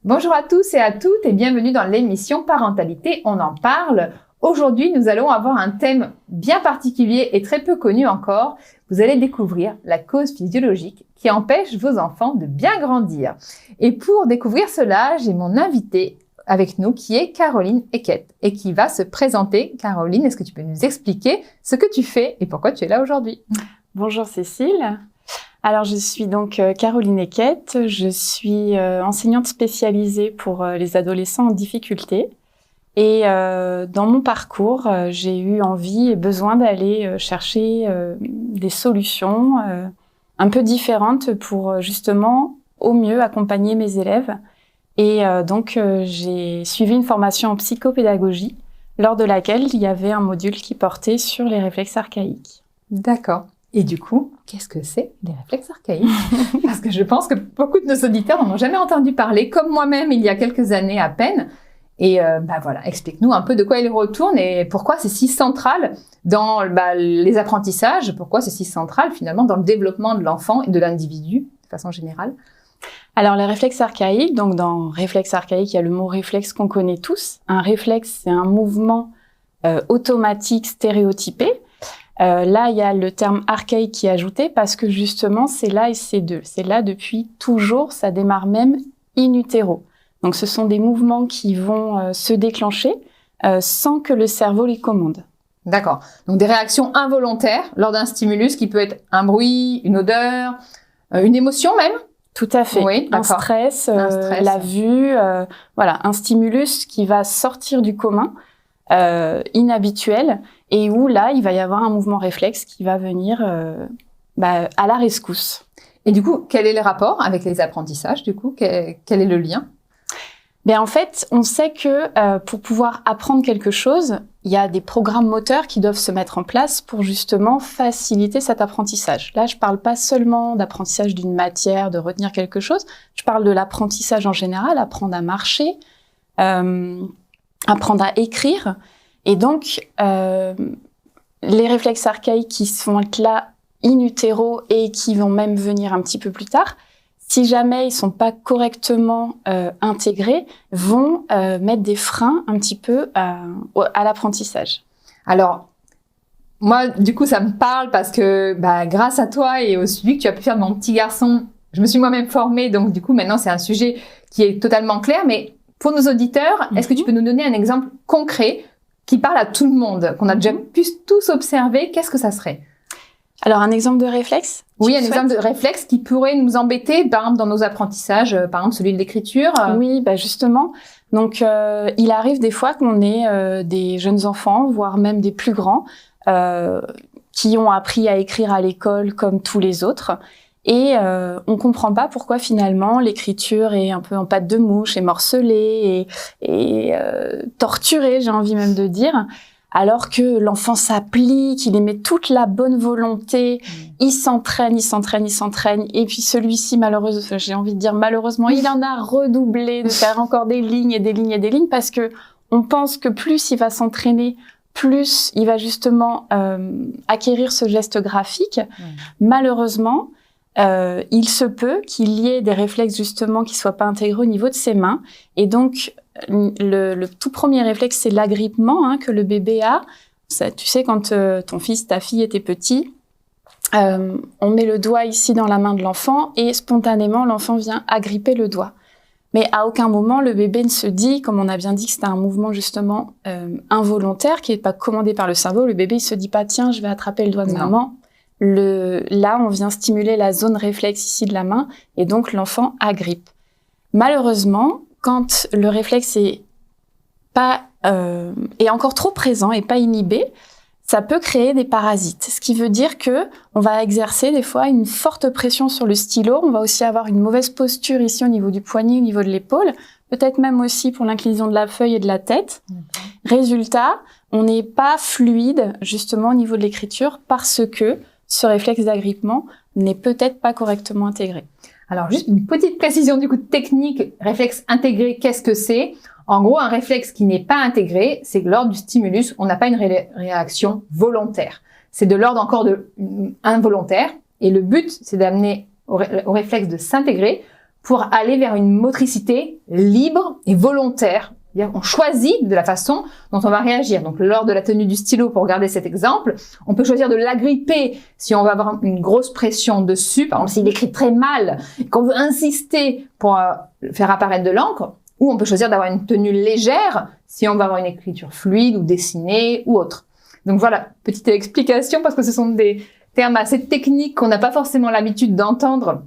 Bonjour à tous et à toutes et bienvenue dans l'émission Parentalité, on en parle. Aujourd'hui, nous allons avoir un thème bien particulier et très peu connu encore. Vous allez découvrir la cause physiologique qui empêche vos enfants de bien grandir. Et pour découvrir cela, j'ai mon invitée avec nous qui est Caroline Eckert et qui va se présenter. Caroline, est-ce que tu peux nous expliquer ce que tu fais et pourquoi tu es là aujourd'hui? Bonjour Cécile. Alors, je suis donc Caroline Eckert. Je suis enseignante spécialisée pour les adolescents en difficulté. Et dans mon parcours, j'ai eu envie et besoin d'aller chercher des solutions un peu différentes pour justement au mieux accompagner mes élèves. Et donc, j'ai suivi une formation en psychopédagogie lors de laquelle il y avait un module qui portait sur les réflexes archaïques. D'accord. Et du coup, qu'est-ce que c'est les réflexes archaïques? Parce que je pense que beaucoup de nos auditeurs n'en ont jamais entendu parler, comme moi-même il y a quelques années à peine. Et voilà, explique-nous un peu de quoi il retourne et pourquoi c'est si central dans les apprentissages, pourquoi c'est si central finalement dans le développement de l'enfant et de l'individu de façon générale. Alors, les réflexes archaïques, donc dans réflexe archaïque, il y a le mot réflexe qu'on connaît tous. Un réflexe, c'est un mouvement automatique stéréotypé. Là, il y a le terme archaïque qui est ajouté parce que justement, c'est là et c'est deux. C'est là depuis toujours, ça démarre même in utero. Donc, ce sont des mouvements qui vont se déclencher sans que le cerveau les commande. D'accord. Donc, des réactions involontaires lors d'un stimulus qui peut être un bruit, une odeur, une émotion même. Tout à fait. Oui, un stress, la vue, voilà, un stimulus qui va sortir du commun, inhabituel, et où là, il va y avoir un mouvement réflexe qui va venir à la rescousse. Et du coup, quel est le rapport avec les apprentissages, du coup? Quel est le lien? Ben en fait, on sait que pour pouvoir apprendre quelque chose, il y a des programmes moteurs qui doivent se mettre en place pour justement faciliter cet apprentissage. Là, je parle pas seulement d'apprentissage d'une matière, de retenir quelque chose. Je parle de l'apprentissage en général, apprendre à marcher, apprendre à écrire. Et donc, les réflexes archaïques qui sont là in utero et qui vont même venir un petit peu plus tard, si jamais ils sont pas correctement intégrés, vont mettre des freins un petit peu à l'apprentissage. Alors, moi, du coup, ça me parle parce que grâce à toi et au suivi que tu as pu faire de mon petit garçon, je me suis moi-même formée, donc du coup, maintenant, c'est un sujet qui est totalement clair. Mais pour nos auditeurs, est-ce que tu peux nous donner un exemple concret qui parle à tout le monde, qu'on a déjà pu tous observer? Qu'est-ce que ça serait? Alors, un exemple de réflexe? Oui, un exemple de réflexe qui pourrait nous embêter, par exemple, dans nos apprentissages, par exemple, celui de l'écriture. Oui, justement. Donc, il arrive des fois qu'on ait des jeunes enfants, voire même des plus grands, qui ont appris à écrire à l'école comme tous les autres. Et on comprend pas pourquoi finalement l'écriture est un peu en pâte de mouche, est morcelée et torturée, j'ai envie même de dire. Alors que l'enfant s'applique, il émet toute la bonne volonté, il s'entraîne, et puis celui-ci, malheureusement, j'ai envie de dire malheureusement, il en a redoublé de faire encore des lignes et des lignes et des lignes, parce que on pense que plus il va s'entraîner, plus il va justement acquérir ce geste graphique. Malheureusement, il se peut qu'il y ait des réflexes justement qui soient pas intégrés au niveau de ses mains, et donc le tout premier réflexe, c'est l'agrippement que le bébé a. Ça, tu sais, quand ton fils, ta fille était petit, on met le doigt ici dans la main de l'enfant et spontanément, l'enfant vient agripper le doigt. Mais à aucun moment, le bébé ne se dit, comme on a bien dit que c'était un mouvement justement involontaire, qui n'est pas commandé par le cerveau, le bébé il se dit pas, tiens, je vais attraper le doigt de maman. Là, on vient stimuler la zone réflexe ici de la main et donc l'enfant agrippe. Malheureusement, quand le réflexe est encore trop présent et pas inhibé, ça peut créer des parasites. Ce qui veut dire que on va exercer des fois une forte pression sur le stylo. On va aussi avoir une mauvaise posture ici au niveau du poignet, au niveau de l'épaule, peut-être même aussi pour l'inclinaison de la feuille et de la tête. Résultat, on n'est pas fluide justement au niveau de l'écriture parce que ce réflexe d'agrippement n'est peut-être pas correctement intégré. Alors, juste une petite précision du coup technique, réflexe intégré, qu'est-ce que c'est? En gros, un réflexe qui n'est pas intégré, c'est que lors du stimulus, on n'a pas une réaction volontaire. C'est de l'ordre encore de involontaire. Et le but, c'est d'amener au réflexe de s'intégrer pour aller vers une motricité libre et volontaire. C'est-à-dire qu'on choisit de la façon dont on va réagir. Donc, lors de la tenue du stylo, pour garder cet exemple, on peut choisir de l'agripper si on va avoir une grosse pression dessus. Par exemple, s'il écrit très mal, qu'on veut insister pour faire apparaître de l'encre, ou on peut choisir d'avoir une tenue légère si on va avoir une écriture fluide ou dessinée ou autre. Donc voilà, petite explication parce que ce sont des termes assez techniques qu'on n'a pas forcément l'habitude d'entendre,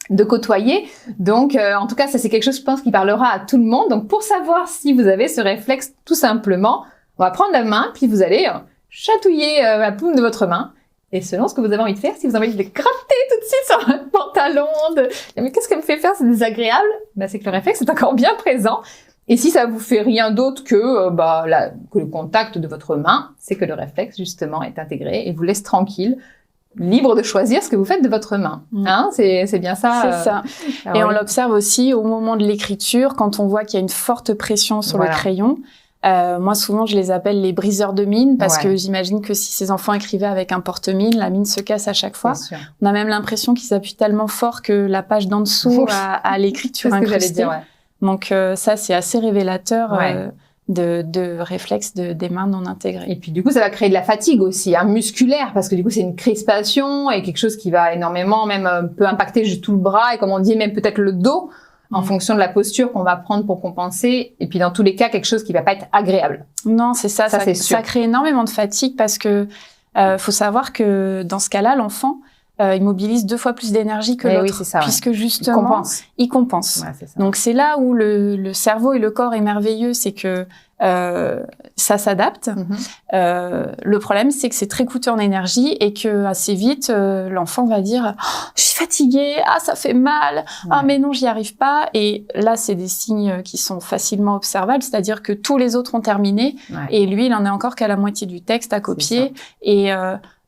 de côtoyer. Donc, en tout cas, ça c'est quelque chose, je pense, qui parlera à tout le monde. Donc, pour savoir si vous avez ce réflexe, tout simplement, on va prendre la main, puis vous allez chatouiller la paume de votre main. Et selon ce que vous avez envie de faire, si vous avez envie de gratter tout de suite sur un pantalon, mais qu'est-ce qu'elle me fait faire, c'est désagréable, ben, c'est que le réflexe est encore bien présent. Et si ça vous fait rien d'autre que, que le contact de votre main, c'est que le réflexe, justement, est intégré et vous laisse tranquille, libre de choisir ce que vous faites de votre main. Hein, c'est bien ça. C'est ça. Et on l'observe aussi au moment de l'écriture, quand on voit qu'il y a une forte pression sur le crayon. Moi, souvent, je les appelle les briseurs de mine parce que j'imagine que si ces enfants écrivaient avec un porte-mine, la mine se casse à chaque fois. On a même l'impression qu'ils appuient tellement fort que la page d'en dessous a l'écriture incrustée. Donc ça, c'est assez révélateur de réflexes des mains non intégrées. Et puis du coup, ça va créer de la fatigue aussi, musculaire, parce que du coup, c'est une crispation et quelque chose qui va énormément, même peut impacter juste tout le bras et comme on dit, même peut-être le dos, en fonction de la posture qu'on va prendre pour compenser. Et puis dans tous les cas, quelque chose qui va pas être agréable. Non, c'est ça. Ça crée énormément de fatigue parce que faut savoir que dans ce cas-là, l'enfant il mobilise 2 fois plus d'énergie que l'autre, puisque justement, il compense. Ouais, donc c'est là où le cerveau et le corps est merveilleux, c'est que ça s'adapte. Le problème, c'est que c'est très coûteux en énergie et que assez vite, l'enfant va dire « Je suis fatigué, ça fait mal, mais non, j'y arrive pas ». Et là, c'est des signes qui sont facilement observables, c'est-à-dire que tous les autres ont terminé et lui, il en est encore qu'à la moitié du texte à copier. Et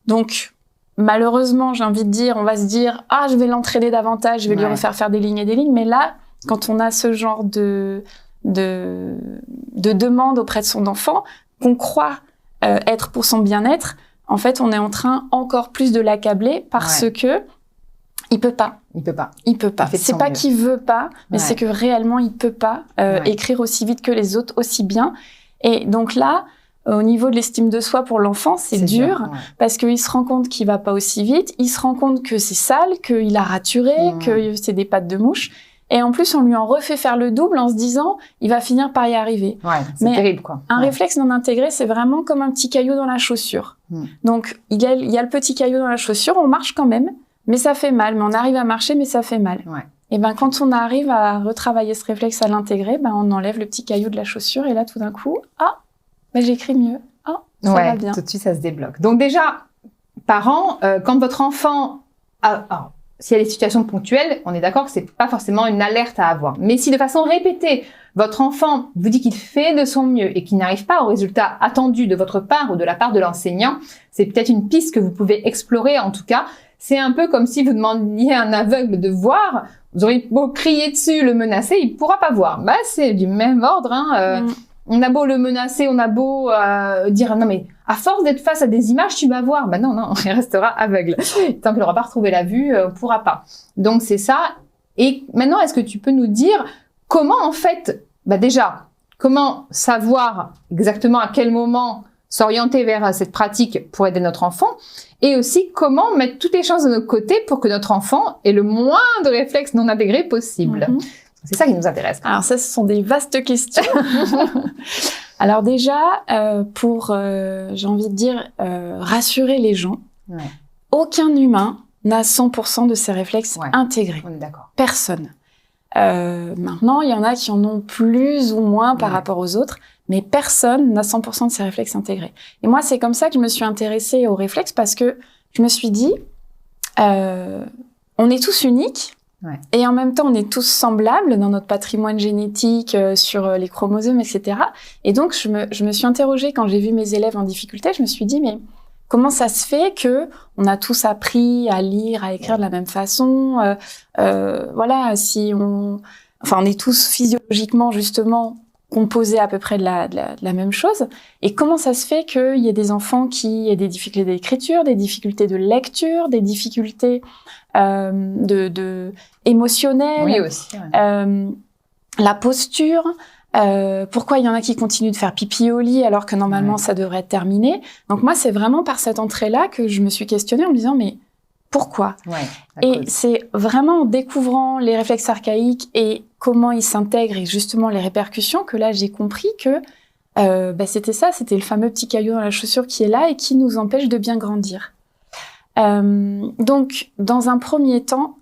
donc, malheureusement, j'ai envie de dire, on va se dire « je vais l'entraîner davantage, je vais lui refaire faire des lignes et des lignes ». Mais là, quand on a ce genre de demande auprès de son enfant, qu'on croit être pour son bien-être, en fait, on est en train encore plus de l'accabler parce que il peut pas. Il peut pas. C'est pas qu'il veut pas, mais c'est que réellement, il peut pas écrire aussi vite que les autres, aussi bien. Et donc là, au niveau de l'estime de soi pour l'enfant, c'est dur parce qu'il se rend compte qu'il va pas aussi vite, il se rend compte que c'est sale, qu'il a raturé, que c'est des pattes de mouche. Et en plus, on lui en refait faire le double en se disant, il va finir par y arriver. C'est terrible, quoi. Un réflexe non intégré, c'est vraiment comme un petit caillou dans la chaussure. Donc, il y a le petit caillou dans la chaussure, on marche quand même, mais ça fait mal. Mais on arrive à marcher, mais ça fait mal. Et quand on arrive à retravailler ce réflexe, à l'intégrer, on enlève le petit caillou de la chaussure et là, tout d'un coup, j'écris mieux. Ça va bien. Tout de suite, ça se débloque. Donc déjà, parents, quand votre enfant s'il y a des situations ponctuelles, on est d'accord que c'est pas forcément une alerte à avoir. Mais si de façon répétée, votre enfant vous dit qu'il fait de son mieux et qu'il n'arrive pas au résultat attendu de votre part ou de la part de l'enseignant, c'est peut-être une piste que vous pouvez explorer en tout cas. C'est un peu comme si vous demandiez à un aveugle de voir, vous auriez beau crier dessus, le menacer, il pourra pas voir. C'est du même ordre, On a beau le menacer, on a beau dire non mais à force d'être face à des images, tu vas voir. Non, il restera aveugle. Tant qu'il n'aura pas retrouvé la vue, on pourra pas. Donc c'est ça. Et maintenant, est-ce que tu peux nous dire comment en fait, déjà, comment savoir exactement à quel moment s'orienter vers cette pratique pour aider notre enfant, et aussi comment mettre toutes les chances de notre côté pour que notre enfant ait le moins de réflexes non intégrés possible. C'est ça qui nous intéresse. Alors ça, ce sont des vastes questions. Alors déjà, pour, j'ai envie de dire, rassurer les gens, aucun humain n'a 100% de ses réflexes intégrés. On est d'accord. Personne. Maintenant, il y en a qui en ont plus ou moins par rapport aux autres, mais personne n'a 100% de ses réflexes intégrés. Et moi, c'est comme ça que je me suis intéressée aux réflexes parce que je me suis dit, on est tous uniques. Et en même temps, on est tous semblables dans notre patrimoine génétique, sur les chromosomes, etc. Et donc, je me suis interrogée quand j'ai vu mes élèves en difficulté. Je me suis dit, mais comment ça se fait que on a tous appris à lire, à écrire de la même façon on est tous physiologiquement justement composé à peu près de la même chose. Et comment ça se fait qu'il y ait des enfants qui aient des difficultés d'écriture, des difficultés de lecture, des difficultés émotionnelles, Oui, aussi. Ouais. la posture. Pourquoi il y en a qui continuent de faire pipi au lit alors que normalement ça devrait être terminé. Donc moi, c'est vraiment par cette entrée-là que je me suis questionnée en me disant mais pourquoi? Et c'est vraiment en découvrant les réflexes archaïques et comment ils s'intègrent et justement les répercussions que là j'ai compris que c'était ça, c'était le fameux petit caillou dans la chaussure qui est là et qui nous empêche de bien grandir. Donc dans un premier temps,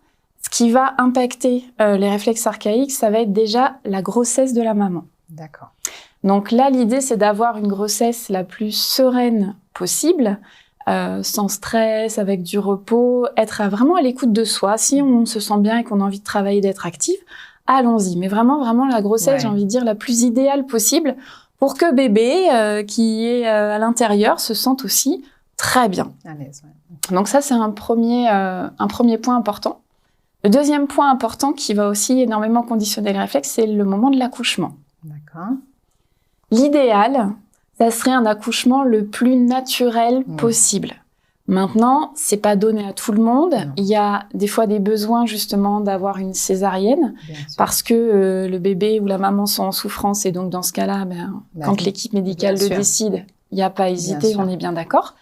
ce qui va impacter les réflexes archaïques, ça va être déjà la grossesse de la maman. D'accord. Donc là, l'idée, c'est d'avoir une grossesse la plus sereine possible, sans stress, avec du repos, être vraiment à l'écoute de soi. Si on se sent bien et qu'on a envie de travailler, d'être active, allons-y. Mais vraiment la grossesse, j'ai envie de dire, la plus idéale possible pour que bébé qui est à l'intérieur se sente aussi très bien. À l'aise, Donc ça, c'est un premier point important. Le deuxième point important qui va aussi énormément conditionner le réflexe, c'est le moment de l'accouchement. D'accord. L'idéal, ça serait un accouchement le plus naturel possible. Maintenant, c'est pas donné à tout le monde. Non. Il y a des fois des besoins justement d'avoir une césarienne parce que le bébé ou la maman sont en souffrance et donc dans ce cas-là, quand l'équipe médicale le décide, il n'y a pas à hésiter, on est bien d'accord.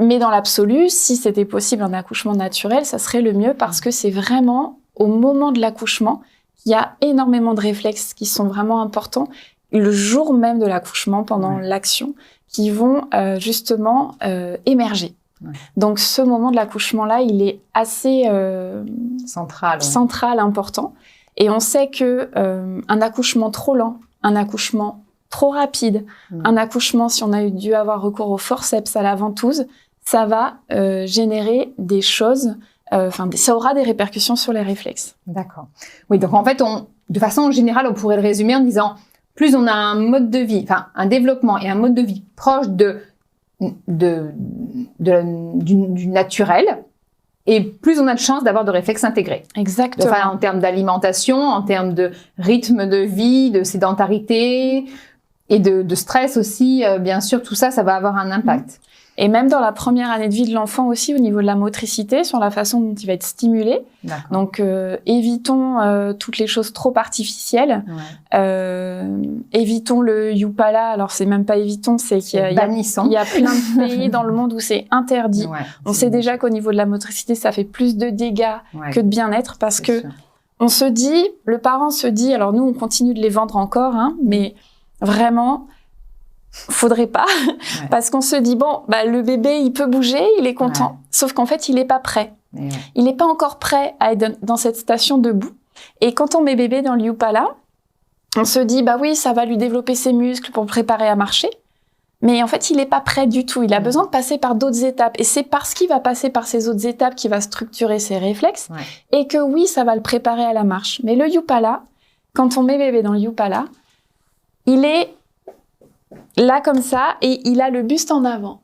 Mais dans l'absolu, si c'était possible un accouchement naturel, ça serait le mieux parce que c'est vraiment au moment de l'accouchement qu'il y a énormément de réflexes qui sont vraiment importants le jour même de l'accouchement, pendant l'action, qui vont justement émerger. Donc ce moment de l'accouchement-là, il est assez central, important. Et on sait que un accouchement trop lent, un accouchement trop rapide, un accouchement, si on a dû avoir recours au forceps, à la ventouse, ça va générer des choses, ça aura des répercussions sur les réflexes. D'accord. Oui, donc en fait, de façon générale, on pourrait le résumer en disant, plus on a un mode de vie, un développement et un mode de vie proche du naturel, et plus on a de chances d'avoir de réflexes intégrés. Exactement. En termes d'alimentation, en termes de rythme de vie, de sédentarité et de stress aussi, bien sûr, tout ça, ça va avoir un impact. Et même dans la première année de vie de l'enfant aussi, au niveau de la motricité, sur la façon dont il va être stimulé. D'accord. Donc, évitons toutes les choses trop artificielles. Évitons le Yupala. Alors, c'est même pas évitons, c'est qu'il y a plein de pays dans le monde où c'est interdit. On sait déjà qu'au niveau de la motricité, ça fait plus de dégâts que de bien-être parce que on se dit, le parent se dit, alors nous, on continue de les vendre encore, mais vraiment, faudrait pas, parce qu'on se dit, le bébé, il peut bouger, il est content. Sauf qu'en fait, il est pas prêt. Il n'est pas encore prêt à être dans cette station debout. Et quand on met bébé dans le Yupala, on se dit, oui, ça va lui développer ses muscles pour le préparer à marcher. Mais en fait, il n'est pas prêt du tout. Il a besoin de passer par d'autres étapes. Et c'est parce qu'il va passer par ces autres étapes qu'il va structurer ses réflexes. Et que oui, ça va le préparer à la marche. Mais le Yupala, quand on met bébé dans le Yupala, il est là comme ça, et il a le buste en avant.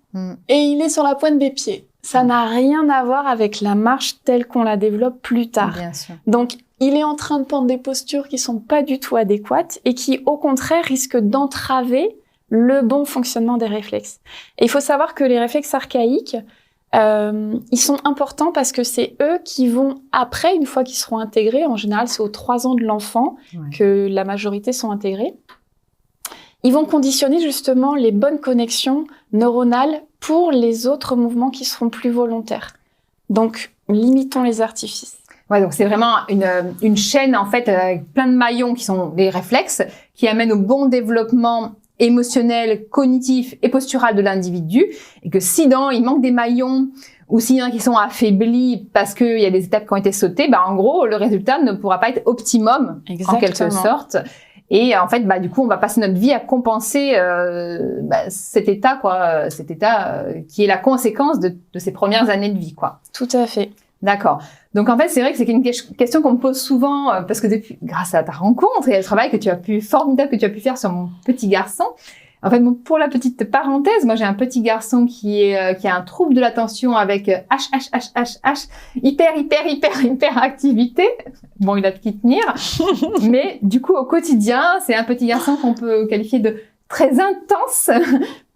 Et il est sur la pointe des pieds. Ça n'a rien à voir avec la marche telle qu'on la développe plus tard. Bien sûr. Donc, il est en train de prendre des postures qui sont pas du tout adéquates et qui, au contraire, risquent d'entraver le bon fonctionnement des réflexes. Et il faut savoir que les réflexes archaïques, ils sont importants parce que c'est eux qui vont, après, une fois qu'ils seront intégrés, en général, c'est aux 3 ans de l'enfant que la majorité sont intégrés, ils vont conditionner justement les bonnes connexions neuronales pour les autres mouvements qui seront plus volontaires. Donc, limitons les artifices. Donc c'est vraiment une chaîne, en fait, avec plein de maillons qui sont des réflexes, qui amènent au bon développement émotionnel, cognitif et postural de l'individu. Et que si il manque des maillons, ou s'il y en a qui sont affaiblis parce qu'il y a des étapes qui ont été sautées, en gros, le résultat ne pourra pas être optimum, en quelque sorte. Et en fait, du coup, on va passer notre vie à compenser cet état, qui est la conséquence de ces premières années de vie, quoi. Tout à fait. D'accord. Donc en fait, c'est vrai que c'est une question qu'on me pose souvent parce que grâce à ta rencontre et au travail formidable que tu as pu faire sur mon petit garçon, En fait, pour la petite parenthèse, moi j'ai un petit garçon qui a un trouble de l'attention avec hyper activité. Bon, il a de qui tenir. Mais du coup, au quotidien, c'est un petit garçon qu'on peut qualifier de très intense,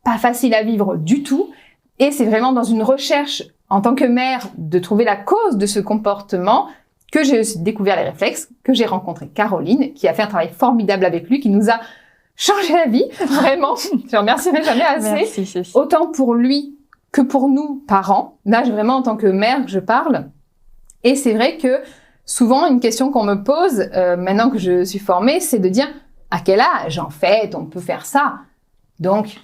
pas facile à vivre du tout. Et c'est vraiment dans une recherche en tant que mère de trouver la cause de ce comportement que j'ai aussi découvert les réflexes, que j'ai rencontré Caroline, qui a fait un travail formidable avec lui, qui nous a changé la vie, vraiment. Je remercierai jamais assez. Merci. Autant pour lui que pour nous, parents. Là, vraiment, en tant que mère, je parle. Et c'est vrai que souvent, une question qu'on me pose, maintenant que je suis formée, c'est de dire, à quel âge, en fait, on peut faire ça? Donc,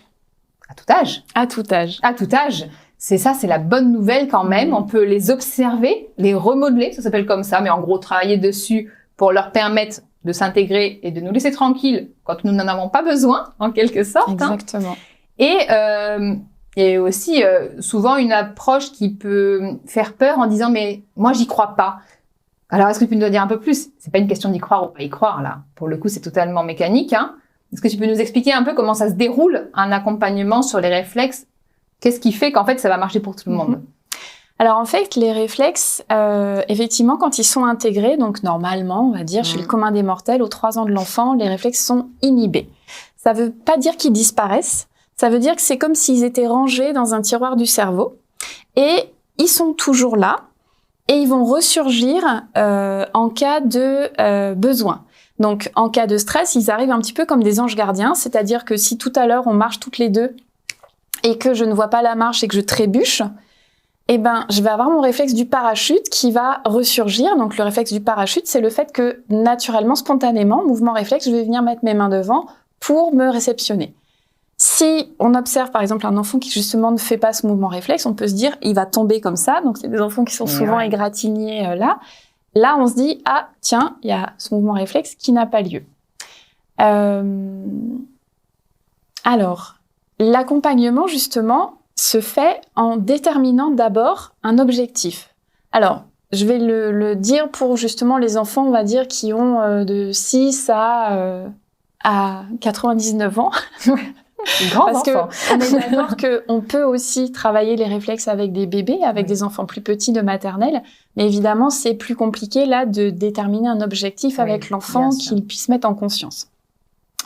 à tout âge. À tout âge. À tout âge. C'est ça, c'est la bonne nouvelle quand même. On peut les observer, les remodeler, ça s'appelle comme ça, mais en gros, travailler dessus pour leur permettre de s'intégrer et de nous laisser tranquilles quand nous n'en avons pas besoin, en quelque sorte. Exactement. Et aussi, souvent, une approche qui peut faire peur en disant « mais moi, j'y crois pas ». Alors, est-ce que tu peux nous en dire un peu plus? C'est pas une question d'y croire ou pas y croire, là. Pour le coup, c'est totalement mécanique. Est-ce que tu peux nous expliquer un peu comment ça se déroule, un accompagnement sur les réflexes? Qu'est-ce qui fait qu'en fait, ça va marcher pour tout le monde? Alors en fait, les réflexes, effectivement, quand ils sont intégrés, donc normalement, on va dire, chez le commun des mortels, aux 3 ans de l'enfant, les réflexes sont inhibés. Ça veut pas dire qu'ils disparaissent, ça veut dire que c'est comme s'ils étaient rangés dans un tiroir du cerveau, et ils sont toujours là, et ils vont ressurgir en cas de besoin. Donc en cas de stress, ils arrivent un petit peu comme des anges gardiens, c'est-à-dire que si tout à l'heure on marche toutes les deux, et que je ne vois pas la marche et que je trébuche, eh ben, je vais avoir mon réflexe du parachute qui va ressurgir. Donc, le réflexe du parachute, c'est le fait que, naturellement, spontanément, mouvement réflexe, je vais venir mettre mes mains devant pour me réceptionner. Si on observe, par exemple, un enfant qui, justement, ne fait pas ce mouvement réflexe, on peut se dire, il va tomber comme ça. Donc, c'est des enfants qui sont souvent égratignés là. Là, on se dit, ah, tiens, il y a ce mouvement réflexe qui n'a pas lieu. Alors, l'accompagnement, justement, se fait en déterminant d'abord un objectif. Alors, je vais le dire pour justement les enfants, on va dire, qui ont de 6 à 99 ans. Parce que on est d'accord qu'on peut aussi travailler les réflexes avec des bébés, avec des enfants plus petits de maternelle. Mais évidemment, c'est plus compliqué là de déterminer un objectif avec l'enfant qu'il puisse mettre en conscience.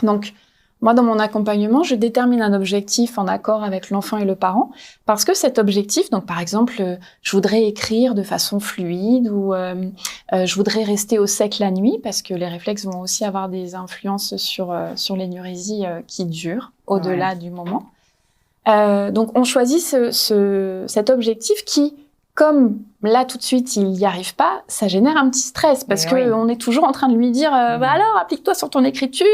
Donc, moi, dans mon accompagnement, je détermine un objectif en accord avec l'enfant et le parent, parce que cet objectif, donc par exemple, je voudrais écrire de façon fluide ou je voudrais rester au sec la nuit, parce que les réflexes vont aussi avoir des influences sur l'énurésie qui dure au-delà du moment. Donc, on choisit cet objectif qui, comme là tout de suite il y arrive pas, ça génère un petit stress parce que on est toujours en train de lui dire bah alors applique-toi sur ton écriture,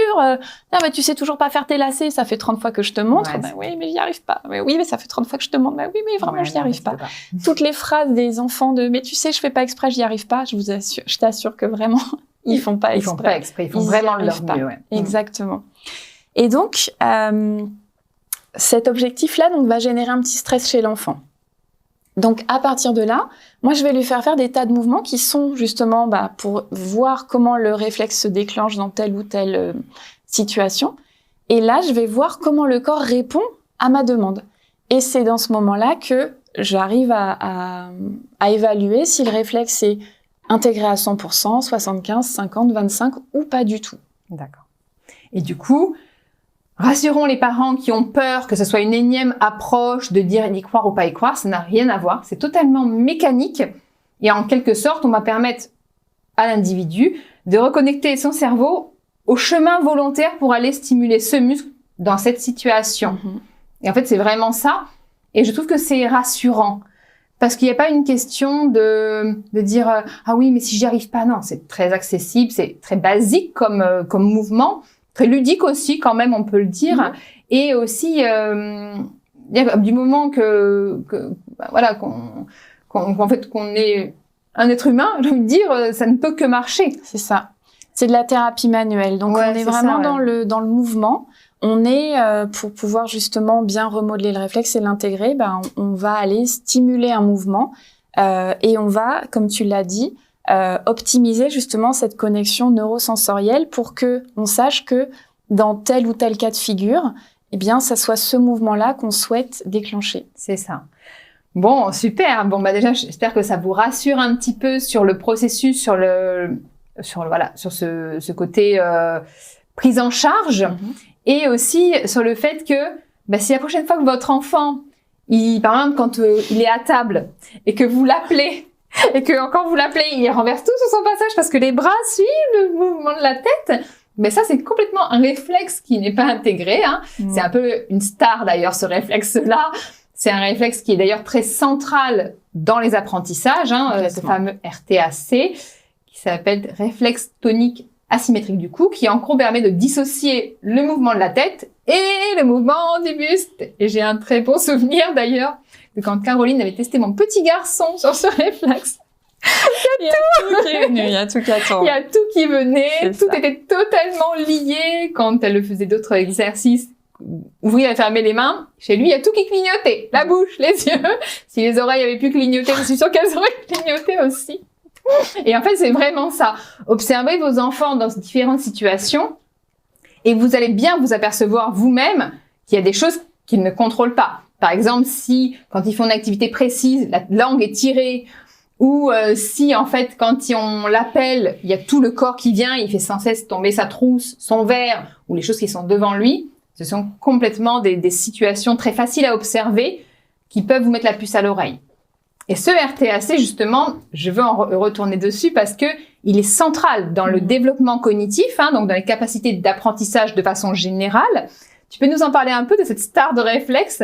mais tu sais toujours pas faire tes lacets, ça fait 30 fois que je te montre, oui mais j'y arrive pas, mais ça fait 30 fois que je te montre, oui mais vraiment j'y arrive pas. Toutes les phrases des enfants de mais tu sais je fais pas exprès, j'y arrive pas, je t'assure que vraiment ils font pas exprès, ils font vraiment leur mieux. Exactement. Et donc cet objectif là donc va générer un petit stress chez l'enfant. Donc, à partir de là, moi, je vais lui faire des tas de mouvements qui sont justement pour voir comment le réflexe se déclenche dans telle ou telle situation. Et là, je vais voir comment le corps répond à ma demande. Et c'est dans ce moment-là que j'arrive à évaluer si le réflexe est intégré à 100%, 75, 50, 25 ou pas du tout. D'accord. Et du coup, rassurons les parents qui ont peur que ce soit une énième approche de dire y croire ou pas y croire, ça n'a rien à voir, c'est totalement mécanique et en quelque sorte, on va permettre à l'individu de reconnecter son cerveau au chemin volontaire pour aller stimuler ce muscle dans cette situation. Et en fait, c'est vraiment ça et je trouve que c'est rassurant parce qu'il n'y a pas une question de dire ah oui, mais si j'y arrive pas, non, c'est très accessible, c'est très basique comme mouvement. Très ludique aussi, quand même, on peut le dire. Et aussi, du moment qu'on est un être humain, je veux dire, ça ne peut que marcher. C'est ça. C'est de la thérapie manuelle. Donc, on est vraiment dans le mouvement. On est, pour pouvoir justement bien remodeler le réflexe et l'intégrer, on va aller stimuler un mouvement et on va, comme tu l'as dit, optimiser justement cette connexion neurosensorielle pour que on sache que dans tel ou tel cas de figure, eh bien, ça soit ce mouvement-là qu'on souhaite déclencher. C'est ça. Bon, super. Bon, bah déjà, j'espère que ça vous rassure un petit peu sur le processus, sur ce côté prise en charge, et aussi sur le fait que si la prochaine fois que votre enfant, par exemple, quand il est à table et que vous l'appelez, et que quand vous l'appelez, il renverse tout sur son passage parce que les bras suivent le mouvement de la tête, mais ça, c'est complètement un réflexe qui n'est pas intégré. C'est un peu une star d'ailleurs, ce réflexe-là. C'est un réflexe qui est d'ailleurs très central dans les apprentissages, ce fameux RTAC, qui s'appelle réflexe tonique asymétrique du cou, qui en gros permet de dissocier le mouvement de la tête et le mouvement du buste. Et j'ai un très bon souvenir d'ailleurs de quand Caroline avait testé mon petit garçon sur ce réflexe. Il y a tout qui est venu, il y a tout qui attend. Il y a tout qui venait, tout était totalement lié quand elle faisait d'autres exercices. Ouvrir et fermer les mains. Chez lui, il y a tout qui clignotait. La bouche, les yeux. Si les oreilles avaient pu clignoter, je suis sûre qu'elles auraient clignoté aussi. Et en fait, c'est vraiment ça. Observez vos enfants dans différentes situations et vous allez bien vous apercevoir vous-même qu'il y a des choses qu'ils ne contrôlent pas. Par exemple, si, quand ils font une activité précise, la langue est tirée, ou si, en fait, quand on l'appelle, il y a tout le corps qui vient, il fait sans cesse tomber sa trousse, son verre, ou les choses qui sont devant lui. Ce sont complètement des situations très faciles à observer qui peuvent vous mettre la puce à l'oreille. Et ce RTAC, justement, je veux en retourner dessus parce que il est central dans le développement cognitif, donc dans les capacités d'apprentissage de façon générale. Tu peux nous en parler un peu de cette star de réflexe,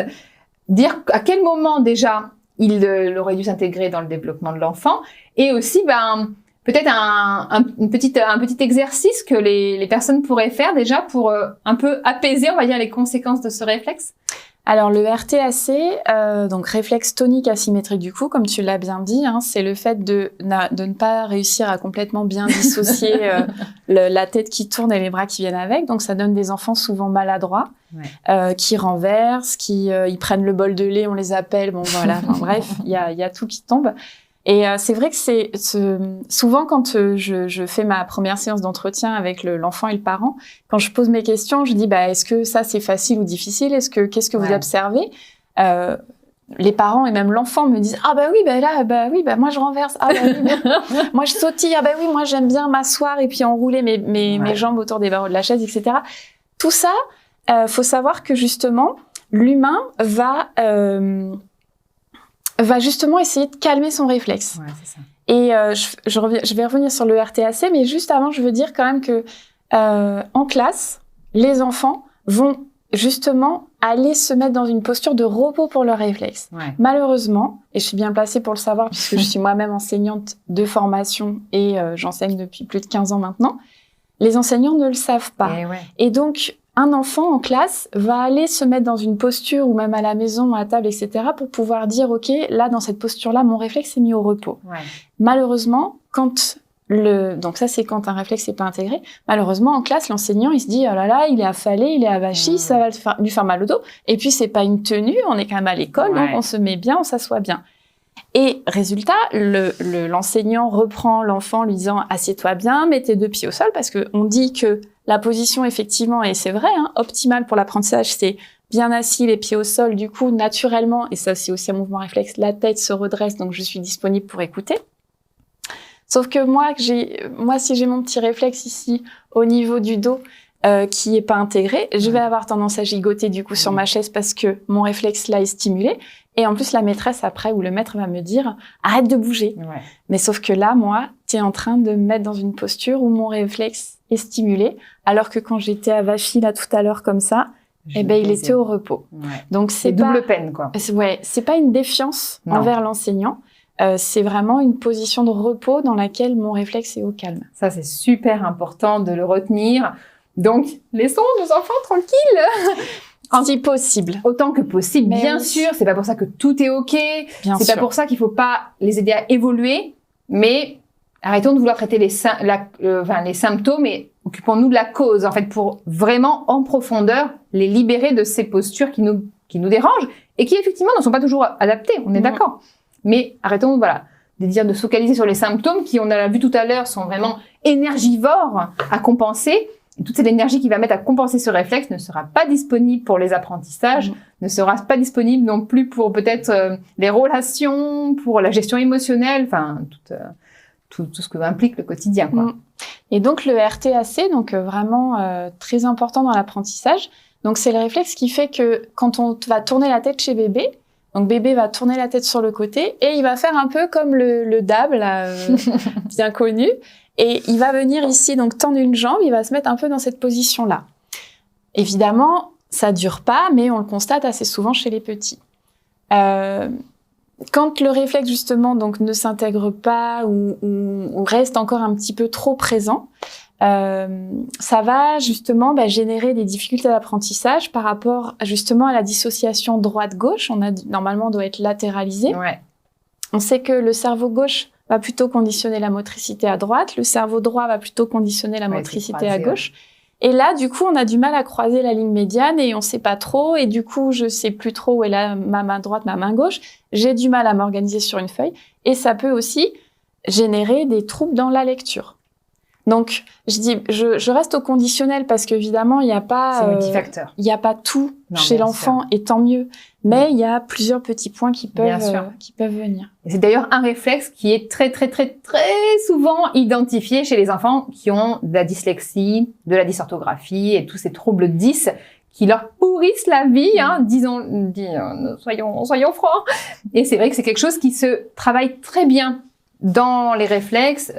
dire à quel moment déjà il aurait dû s'intégrer dans le développement de l'enfant, et aussi peut-être un petit exercice que les personnes pourraient faire déjà pour un peu apaiser, on va dire, les conséquences de ce réflexe. Alors le RTAC, donc réflexe tonique asymétrique du cou, comme tu l'as bien dit, c'est le fait de ne pas réussir à complètement bien dissocier la tête qui tourne et les bras qui viennent avec. Donc ça donne des enfants souvent maladroits, qui renversent, ils prennent le bol de lait, on les appelle, bon voilà, bref, il y a tout qui tombe. Et c'est vrai que c'est souvent quand je fais ma première séance d'entretien avec l'enfant et le parent, quand je pose mes questions, je dis est-ce que ça c'est facile ou difficile, qu'est-ce que vous observez, les parents et même l'enfant me disent moi je renverse, moi je sautille, oui moi j'aime bien m'asseoir et puis enrouler mes jambes autour des barreaux de la chaise, etc. Tout ça, faut savoir que justement l'humain va justement essayer de calmer son réflexe. Ouais, c'est ça. Et je vais revenir sur le RTAC, mais juste avant, je veux dire quand même que en classe, les enfants vont justement aller se mettre dans une posture de repos pour leur réflexe. Ouais. Malheureusement, et je suis bien placée pour le savoir puisque je suis moi-même enseignante de formation et j'enseigne depuis plus de 15 ans maintenant, les enseignants ne le savent pas. Et donc, un enfant en classe va aller se mettre dans une posture ou même à la maison, à table, etc. pour pouvoir dire, OK, là, dans cette posture-là, mon réflexe est mis au repos. Ouais. Malheureusement, donc ça, c'est quand un réflexe n'est pas intégré. Malheureusement, en classe, l'enseignant, il se dit, oh là là, il est affalé, il est avachi, ça va lui faire mal au dos. Et puis, c'est pas une tenue, on est quand même à l'école, donc on se met bien, on s'assoit bien. Et résultat, l'enseignant reprend l'enfant lui disant « Assieds-toi bien, mets tes 2 pieds au sol » parce qu'on dit que la position, effectivement, et c'est vrai, optimale pour l'apprentissage, c'est bien assis, les pieds au sol. Du coup, naturellement, et ça c'est aussi un mouvement réflexe, la tête se redresse, donc je suis disponible pour écouter. Sauf que moi, si j'ai mon petit réflexe ici, au niveau du dos, qui est pas intégré, je vais avoir tendance à gigoter du coup sur ma chaise parce que mon réflexe là est stimulé. Et en plus, la maîtresse après ou le maître va me dire « Arrête de bouger ». Mais sauf que là, moi, tu es en train de me mettre dans une posture où mon réflexe est stimulé, alors que quand j'étais avachie là tout à l'heure comme ça, il était au repos. Donc c'est double peine quoi. C'est pas une défiance envers l'enseignant. C'est vraiment une position de repos dans laquelle mon réflexe est au calme. Ça, c'est super important de le retenir. Donc, laissons nos enfants tranquilles. Si possible. Autant que possible, bien sûr. C'est pas pour ça que tout est OK. C'est pas pour ça qu'il faut pas les aider à évoluer. Mais arrêtons de vouloir traiter les symptômes et occupons-nous de la cause, en fait, pour vraiment, en profondeur, les libérer de ces postures qui nous dérangent et qui, effectivement, ne sont pas toujours adaptées. On est d'accord. Mais arrêtons, de se focaliser sur les symptômes qui, on l'a vu tout à l'heure, sont vraiment énergivores à compenser. Et toute cette énergie qu'il va mettre à compenser ce réflexe ne sera pas disponible pour les apprentissages, ne sera pas disponible non plus pour peut-être les relations, pour la gestion émotionnelle, enfin tout ce que implique le quotidien, quoi. Et donc le RTAC, donc vraiment très important dans l'apprentissage. Donc c'est le réflexe qui fait que quand on va tourner la tête chez bébé, donc bébé va tourner la tête sur le côté et il va faire un peu comme le DAB là, bien connu. Et il va venir ici, donc tendre une jambe, il va se mettre un peu dans cette position-là. Évidemment, ça dure pas, mais on le constate assez souvent chez les petits. Quand le réflexe justement donc ne s'intègre pas ou reste encore un petit peu trop présent, ça va justement générer des difficultés d'apprentissage par rapport justement à la dissociation droite-gauche. Normalement, on doit être latéralisé. Ouais. On sait que le cerveau gauche va plutôt conditionner la motricité à droite, le cerveau droit va plutôt conditionner la motricité à gauche. Et là, du coup, on a du mal à croiser la ligne médiane et on sait pas trop. Et du coup, je sais plus trop où est ma main droite, ma main gauche. J'ai du mal à m'organiser sur une feuille. Et ça peut aussi générer des troubles dans la lecture. Donc, je reste au conditionnel parce qu'évidemment, il n'y a pas, c'est multifacteur. Il n'y a pas tout chez l'enfant et tant mieux. Mais il y a plusieurs petits points qui peuvent venir. Et c'est d'ailleurs un réflexe qui est très, très, très, très souvent identifié chez les enfants qui ont de la dyslexie, de la dysorthographie et tous ces troubles 10 qui leur pourrissent la vie, hein, soyons francs. Et c'est vrai que c'est quelque chose qui se travaille très bien dans les réflexes,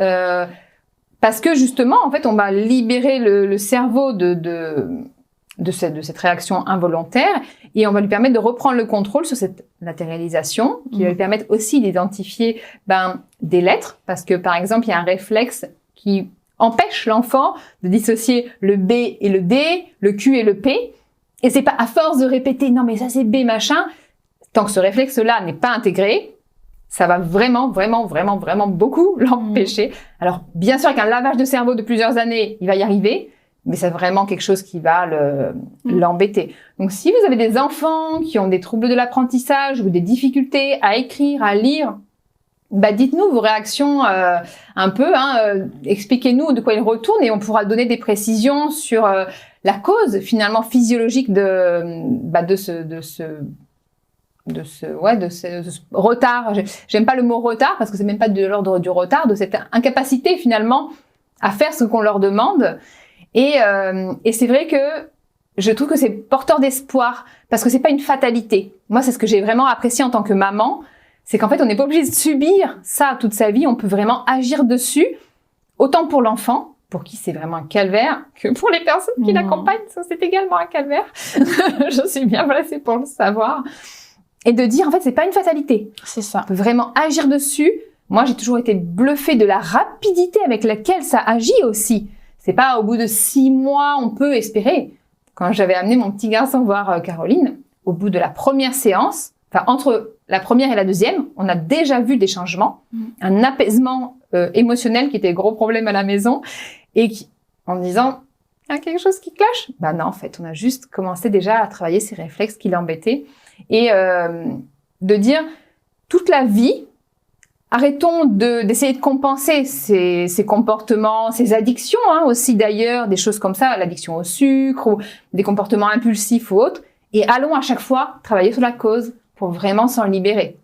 parce que justement, en fait, on va libérer le cerveau de cette réaction involontaire et on va lui permettre de reprendre le contrôle sur cette latéralisation qui va lui permettre aussi d'identifier des lettres, parce que par exemple, il y a un réflexe qui empêche l'enfant de dissocier le B et le D, le Q et le P, et c'est pas à force de répéter non mais ça c'est B machin, tant que ce réflexe-là n'est pas intégré, ça va vraiment beaucoup l'empêcher. Alors, bien sûr, avec un lavage de cerveau de plusieurs années, il va y arriver, mais c'est vraiment quelque chose qui va l'embêter. Donc, si vous avez des enfants qui ont des troubles de l'apprentissage ou des difficultés à écrire, à lire, dites-nous vos réactions un peu, expliquez-nous de quoi ils retournent et on pourra donner des précisions sur la cause finalement physiologique de ce retard. J'aime pas le mot retard parce que c'est même pas de l'ordre du retard, de cette incapacité finalement à faire ce qu'on leur demande. Et c'est vrai que je trouve que c'est porteur d'espoir parce que c'est pas une fatalité. Moi, c'est ce que j'ai vraiment apprécié en tant que maman, c'est qu'en fait, on n'est pas obligé de subir ça toute sa vie. On peut vraiment agir dessus, autant pour l'enfant, pour qui c'est vraiment un calvaire, que pour les personnes qui l'accompagnent, ça c'est également un calvaire. Je suis bien placée pour le savoir. Et de dire, en fait, c'est pas une fatalité. C'est ça. On peut vraiment agir dessus. Moi, j'ai toujours été bluffée de la rapidité avec laquelle ça agit aussi. C'est pas au bout de 6 mois, on peut espérer. Quand j'avais amené mon petit garçon voir Caroline, au bout de la première séance, enfin, entre la première et la deuxième, on a déjà vu des changements, un apaisement émotionnel qui était gros problème à la maison et en me disant, il y a quelque chose qui cloche. Non, en fait, on a juste commencé déjà à travailler ces réflexes qui l'embêtaient. Et de dire toute la vie, arrêtons d'essayer de compenser ces comportements, ces addictions aussi d'ailleurs, des choses comme ça, l'addiction au sucre ou des comportements impulsifs ou autres, et allons à chaque fois travailler sur la cause pour vraiment s'en libérer.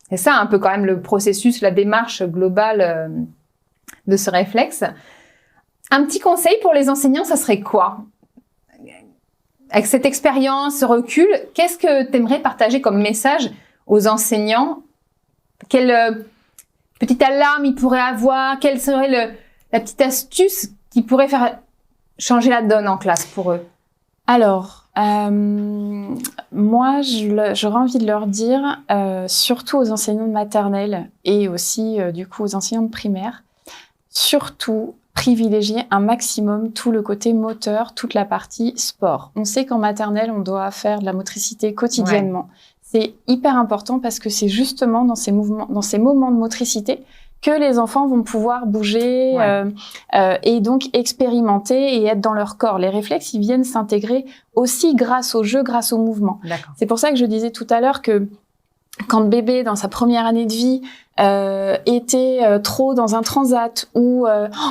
C'est ça un peu quand même le processus, la démarche globale de ce réflexe. Un petit conseil pour les enseignants, ça serait quoi ? Avec cette expérience, ce recul, qu'est-ce que tu aimerais partager comme message aux enseignants ? Quelle petite alarme ils pourraient avoir ? Quelle serait la petite astuce qui pourrait faire changer la donne en classe pour eux ? Alors, moi, j'aurais envie de leur dire, surtout aux enseignants de maternelle et aussi, du coup, aux enseignants de primaire, surtout, privilégier un maximum tout le côté moteur, toute la partie sport. On sait qu'en maternelle, on doit faire de la motricité quotidiennement. Ouais. C'est hyper important parce que c'est justement dans ces moments de motricité que les enfants vont pouvoir bouger et donc expérimenter et être dans leur corps. Les réflexes, ils viennent s'intégrer aussi grâce au jeu, grâce au mouvement. C'est pour ça que je disais tout à l'heure que quand bébé, dans sa première année de vie, était trop dans un transat ou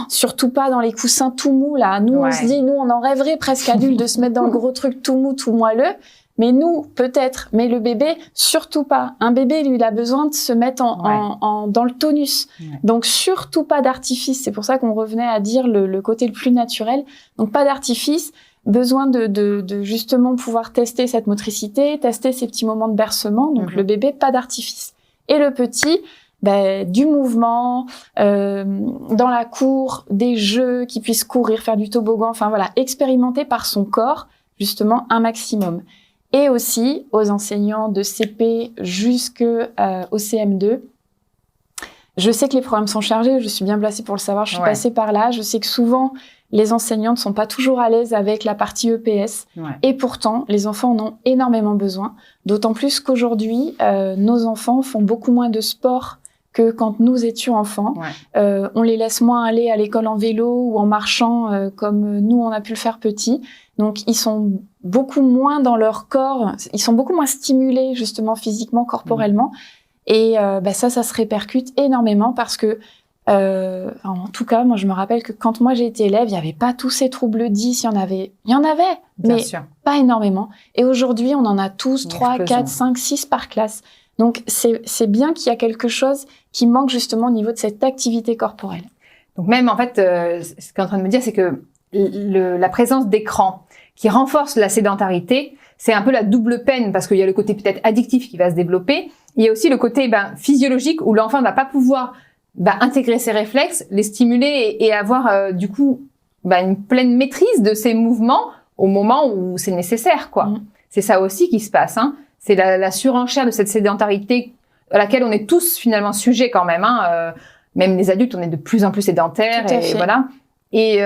surtout pas dans les coussins tout mous, là. Nous, on se dit, nous, on en rêverait presque adulte de se mettre dans le gros truc tout mou, tout moelleux. Mais nous, peut-être. Mais le bébé, surtout pas. Un bébé, lui, il a besoin de se mettre dans le tonus. Ouais. Donc, surtout pas d'artifice. C'est pour ça qu'on revenait à dire le côté le plus naturel. Donc, pas d'artifice. Besoin de justement pouvoir tester cette motricité, tester ces petits moments de bercement. Donc, le bébé, pas d'artifice. Et le petit, du mouvement, dans la cour, des jeux, qu'il puisse courir, faire du toboggan. Enfin, voilà, expérimenter par son corps, justement, un maximum. Et aussi aux enseignants de CP jusqu'au CM2. Je sais que les programmes sont chargés, je suis bien placée pour le savoir, je suis passée par là. Je sais que souvent, les enseignants ne sont pas toujours à l'aise avec la partie EPS. Et pourtant, les enfants en ont énormément besoin. D'autant plus qu'aujourd'hui, nos enfants font beaucoup moins de sport que quand nous étions enfants. On les laisse moins aller à l'école en vélo ou en marchant comme nous, on a pu le faire petit. Donc, ils sont beaucoup moins dans leur corps, ils sont beaucoup moins stimulés justement physiquement, corporellement. Et ça se répercute énormément parce que, en tout cas, moi je me rappelle que quand moi j'ai été élève, il n'y avait pas tous ces troubles 10, il y en avait, mais pas énormément. Et aujourd'hui, on en a tous 3, 4, 5, 6 par classe. Donc, c'est bien qu'il y a quelque chose qui manque justement au niveau de cette activité corporelle. Donc même, en fait, ce qu'on est en train de me dire, c'est que la présence d'écran qui renforce la sédentarité, c'est un peu la double peine parce qu'il y a le côté peut-être addictif qui va se développer. Il y a aussi le côté physiologique où l'enfant ne va pas pouvoir intégrer ses réflexes, les stimuler et avoir du coup une pleine maîtrise de ses mouvements au moment où c'est nécessaire, quoi. C'est ça aussi qui se passe, hein. C'est la surenchère de cette sédentarité à laquelle on est tous finalement sujets quand même, hein. Même les adultes, on est de plus en plus sédentaires et voilà. Et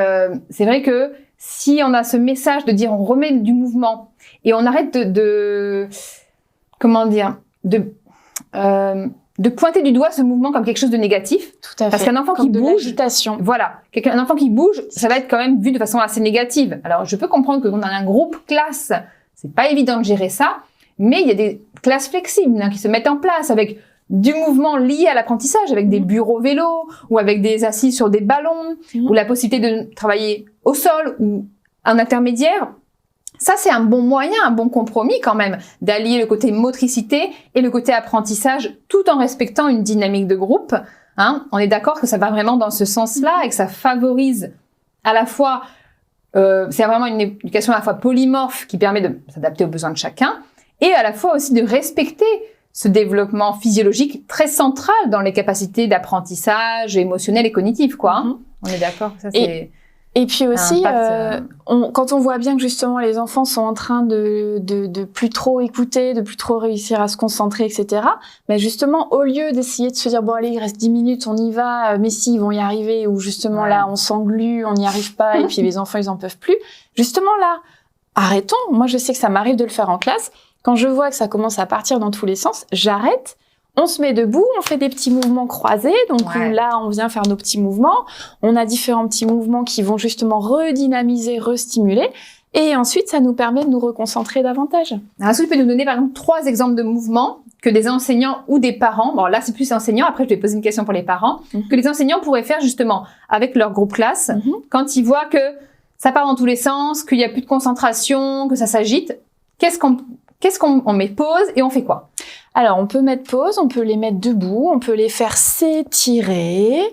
c'est vrai que si on a ce message de dire on remet du mouvement et on arrête de pointer du doigt ce mouvement comme quelque chose de négatif. Tout à fait. Parce qu'un enfant qui bouge, voilà, un enfant qui bouge, ça va être quand même vu de façon assez négative. Alors je peux comprendre que quand on a un groupe classe, c'est pas évident de gérer ça, mais il y a des classes flexibles qui se mettent en place avec du mouvement lié à l'apprentissage, avec des bureaux vélos ou avec des assises sur des ballons ou la possibilité de travailler au sol ou un intermédiaire. Ça, c'est un bon moyen, un bon compromis quand même d'allier le côté motricité et le côté apprentissage tout en respectant une dynamique de groupe. Hein, on est d'accord que ça va vraiment dans ce sens-là et que ça favorise à la fois, c'est vraiment une éducation à la fois polymorphe qui permet de s'adapter aux besoins de chacun et à la fois aussi de respecter ce développement physiologique très central dans les capacités d'apprentissage émotionnel et cognitif, quoi. Hein. On est d'accord que ça, c'est... Et puis aussi, quand on voit bien que justement les enfants sont en train de plus trop écouter, de plus trop réussir à se concentrer, etc. Mais justement, au lieu d'essayer de se dire bon allez, il reste 10 minutes, on y va, mais si ils vont y arriver, ou justement là on s'englue, on n'y arrive pas, et puis les enfants ils en peuvent plus. Justement là, arrêtons. Moi je sais que ça m'arrive de le faire en classe. Quand je vois que ça commence à partir dans tous les sens, j'arrête. On se met debout, on fait des petits mouvements croisés. Donc là, on vient faire nos petits mouvements. On a différents petits mouvements qui vont justement redynamiser, restimuler. Et ensuite, ça nous permet de nous reconcentrer davantage. Alors, est-ce que tu peux nous donner par exemple 3 exemples de mouvements que des enseignants ou des parents, bon là c'est plus enseignants, après je vais poser une question pour les parents, que les enseignants pourraient faire justement avec leur groupe classe quand ils voient que ça part dans tous les sens, qu'il n'y a plus de concentration, que ça s'agite. Qu'est-ce qu'on met pause et on fait quoi? Alors, on peut mettre pause, on peut les mettre debout, on peut les faire s'étirer,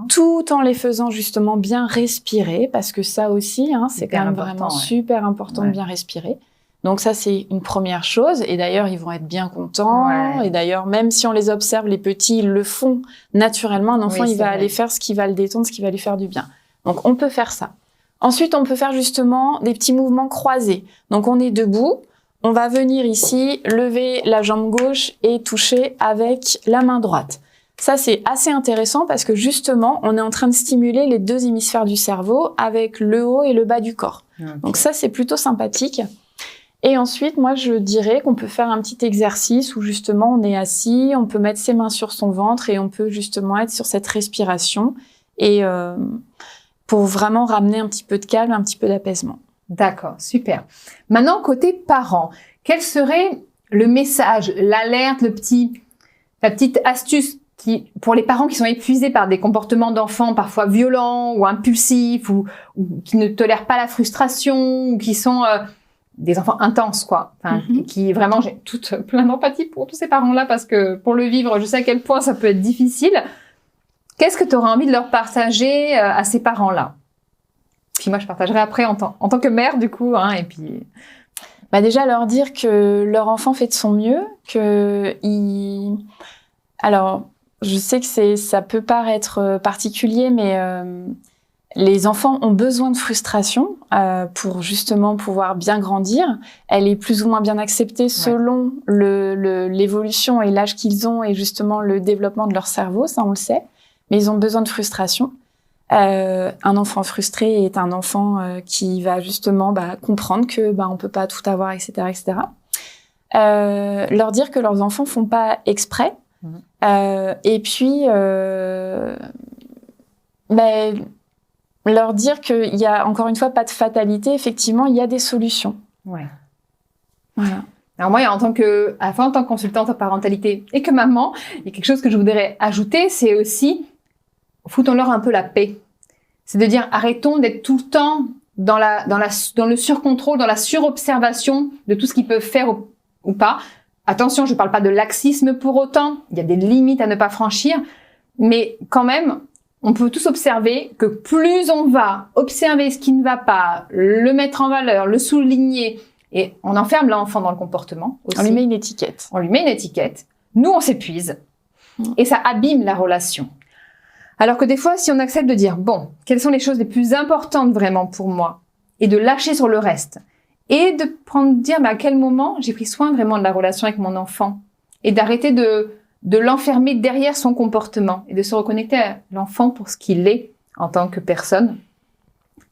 tout en les faisant justement bien respirer, parce que ça aussi, c'est quand même vraiment super important de bien respirer. Donc ça, c'est une première chose, et d'ailleurs, ils vont être bien contents, et d'ailleurs, même si on les observe, les petits, ils le font naturellement, un enfant, il va aller faire ce qui va le détendre, ce qui va lui faire du bien. Donc, on peut faire ça. Ensuite, on peut faire justement des petits mouvements croisés. Donc, on est debout. On va venir ici, lever la jambe gauche et toucher avec la main droite. Ça, c'est assez intéressant parce que justement, on est en train de stimuler les 2 hémisphères du cerveau avec le haut et le bas du corps. Donc ça, c'est plutôt sympathique. Et ensuite, moi, je dirais qu'on peut faire un petit exercice où justement, on est assis, on peut mettre ses mains sur son ventre et on peut justement être sur cette respiration et pour vraiment ramener un petit peu de calme, un petit peu d'apaisement. D'accord, super. Maintenant, côté parents, quel serait le message, l'alerte, la petite astuce pour les parents qui sont épuisés par des comportements d'enfants parfois violents ou impulsifs ou qui ne tolèrent pas la frustration ou qui sont des enfants intenses, quoi. Enfin, qui vraiment, j'ai plein d'empathie pour tous ces parents-là parce que pour le vivre, je sais à quel point ça peut être difficile. Qu'est-ce que tu aurais envie de leur partager à ces parents-là? Puis moi, je partagerai après en tant que mère, du coup, hein, et puis... déjà, leur dire que leur enfant fait de son mieux, Alors, je sais que ça peut paraître particulier, mais les enfants ont besoin de frustration pour justement pouvoir bien grandir. Elle est plus ou moins bien acceptée selon l'évolution et l'âge qu'ils ont et justement le développement de leur cerveau, ça on le sait. Mais ils ont besoin de frustration. Un enfant frustré est un enfant qui va justement comprendre que on peut pas tout avoir, etc., etc. Leur dire que leurs enfants font pas exprès. Et puis leur dire qu'il y a encore une fois pas de fatalité, effectivement il y a des solutions. Ouais. Voilà. Alors moi, en tant que consultante en parentalité et que maman, il y a quelque chose que je voudrais ajouter, c'est aussi foutons-leur un peu la paix. C'est de dire arrêtons d'être tout le temps dans le surcontrôle, dans la surobservation de tout ce qu'ils peuvent faire ou pas. Attention, je ne parle pas de laxisme pour autant. Il y a des limites à ne pas franchir. Mais quand même, on peut tous observer que plus on va observer ce qui ne va pas, le mettre en valeur, le souligner, et on enferme l'enfant dans le comportement aussi. On lui met une étiquette. Nous, on s'épuise. Et ça abîme la relation. Alors que des fois, si on accepte de dire, bon, quelles sont les choses les plus importantes vraiment pour moi, et de lâcher sur le reste, et de dire à quel moment j'ai pris soin vraiment de la relation avec mon enfant, et d'arrêter de l'enfermer derrière son comportement, et de se reconnecter à l'enfant pour ce qu'il est en tant que personne.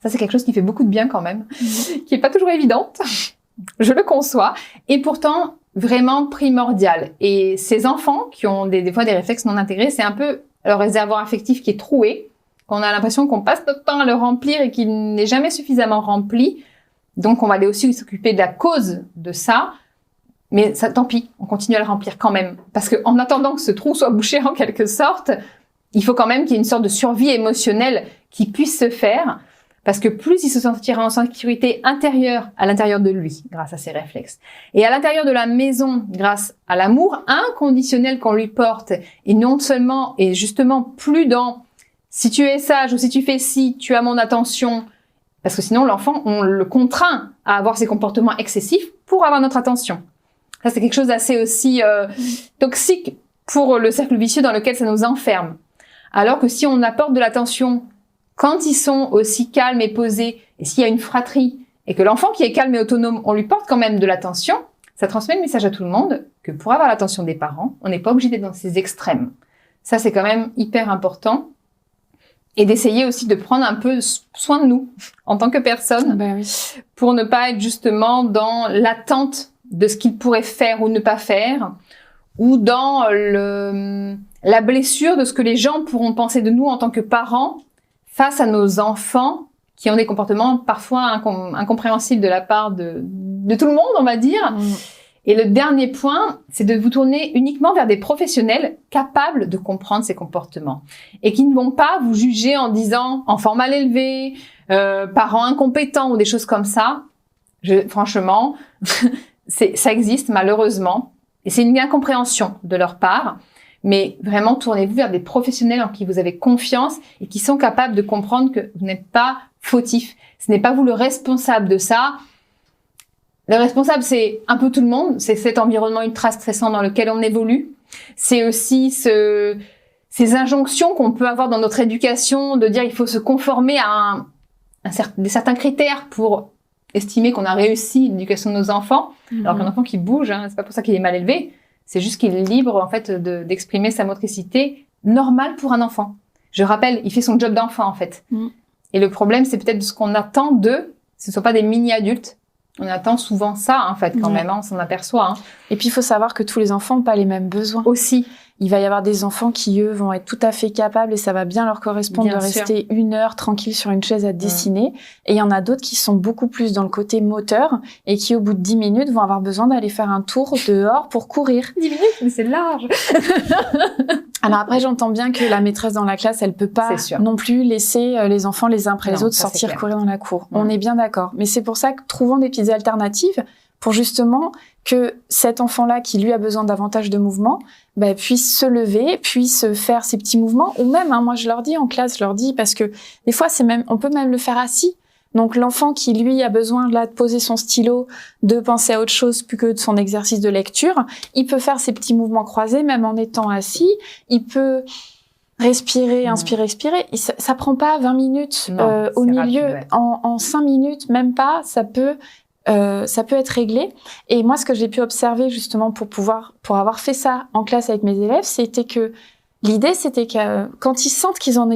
Ça, c'est quelque chose qui fait beaucoup de bien quand même, qui est pas toujours évidente, je le conçois, et pourtant vraiment primordial. Et ces enfants qui ont des fois des réflexes non intégrés, c'est un peu leur réservoir affectif qui est troué, qu'on a l'impression qu'on passe notre temps à le remplir et qu'il n'est jamais suffisamment rempli. Donc, on va aller aussi s'occuper de la cause de ça. Mais ça, tant pis, on continue à le remplir quand même. Parce que en attendant que ce trou soit bouché en quelque sorte, il faut quand même qu'il y ait une sorte de survie émotionnelle qui puisse se faire. Parce que plus il se sentira en sécurité intérieure à l'intérieur de lui, grâce à ses réflexes, et à l'intérieur de la maison, grâce à l'amour inconditionnel qu'on lui porte, et non seulement, et justement plus dans si tu es sage ou si tu fais ci, tu as mon attention, parce que sinon l'enfant, on le contraint à avoir ces comportements excessifs pour avoir notre attention. Ça, c'est quelque chose d'assez aussi toxique pour le cercle vicieux dans lequel ça nous enferme. Alors que si on apporte de l'attention quand ils sont aussi calmes et posés, et s'il y a une fratrie, et que l'enfant qui est calme et autonome, on lui porte quand même de l'attention, ça transmet le message à tout le monde que pour avoir l'attention des parents, on n'est pas obligé d'être dans ces extrêmes. Ça, c'est quand même hyper important. Et d'essayer aussi de prendre un peu soin de nous, en tant que personne, pour ne pas être justement dans l'attente de ce qu'ils pourraient faire ou ne pas faire, ou dans la blessure de ce que les gens pourront penser de nous en tant que parents, face à nos enfants qui ont des comportements parfois incompréhensibles de la part de tout le monde, on va dire. Et le dernier point, c'est de vous tourner uniquement vers des professionnels capables de comprendre ces comportements et qui ne vont pas vous juger en disant enfant mal élevé, parents incompétents ou des choses comme ça. Franchement, ça existe malheureusement et c'est une incompréhension de leur part. Mais vraiment, tournez-vous vers des professionnels en qui vous avez confiance et qui sont capables de comprendre que vous n'êtes pas fautif. Ce n'est pas vous le responsable de ça. Le responsable, c'est un peu tout le monde. C'est cet environnement ultra stressant dans lequel on évolue. C'est aussi ces injonctions qu'on peut avoir dans notre éducation de dire il faut se conformer à certains critères pour estimer qu'on a réussi l'éducation de nos enfants. Alors qu'un enfant qui bouge, c'est pas pour ça qu'il est mal élevé. C'est juste qu'il est libre, en fait, d'exprimer sa motricité normale pour un enfant. Je rappelle, il fait son job d'enfant, en fait. Et le problème, c'est peut-être ce qu'on attend d'eux. Ce ne sont pas des mini-adultes. On attend souvent ça, en fait, quand même. On s'en aperçoit. Et puis, il faut savoir que tous les enfants n'ont pas les mêmes besoins. Aussi. il va y avoir des enfants qui, eux, vont être tout à fait capables et ça va bien leur correspondre de rester 1 heure tranquille sur une chaise à dessiner. Et il y en a d'autres qui sont beaucoup plus dans le côté moteur et qui, au bout de 10 minutes, vont avoir besoin d'aller faire un tour dehors pour courir. 10 minutes, mais c'est large. Alors après, j'entends bien que la maîtresse dans la classe, elle peut pas non plus laisser les enfants les uns après les autres sortir courir dans la cour. On est bien d'accord. Mais c'est pour ça que trouvons des petites alternatives pour justement que cet enfant-là, qui lui a besoin davantage de mouvement, puisse se lever, puisse faire ses petits mouvements, ou même, moi je leur dis en classe, je leur dis, parce que des fois on peut même le faire assis. Donc l'enfant qui lui a besoin là de poser son stylo, de penser à autre chose plus que de son exercice de lecture, il peut faire ses petits mouvements croisés même en étant assis. Il peut respirer, inspirer, expirer. Ça prend pas 20 minutes au milieu, en 5 minutes, même pas. Ça peut être réglé. Et moi, ce que j'ai pu observer justement pour avoir fait ça en classe avec mes élèves, c'était que l'idée, c'était que quand ils sentent qu'ils en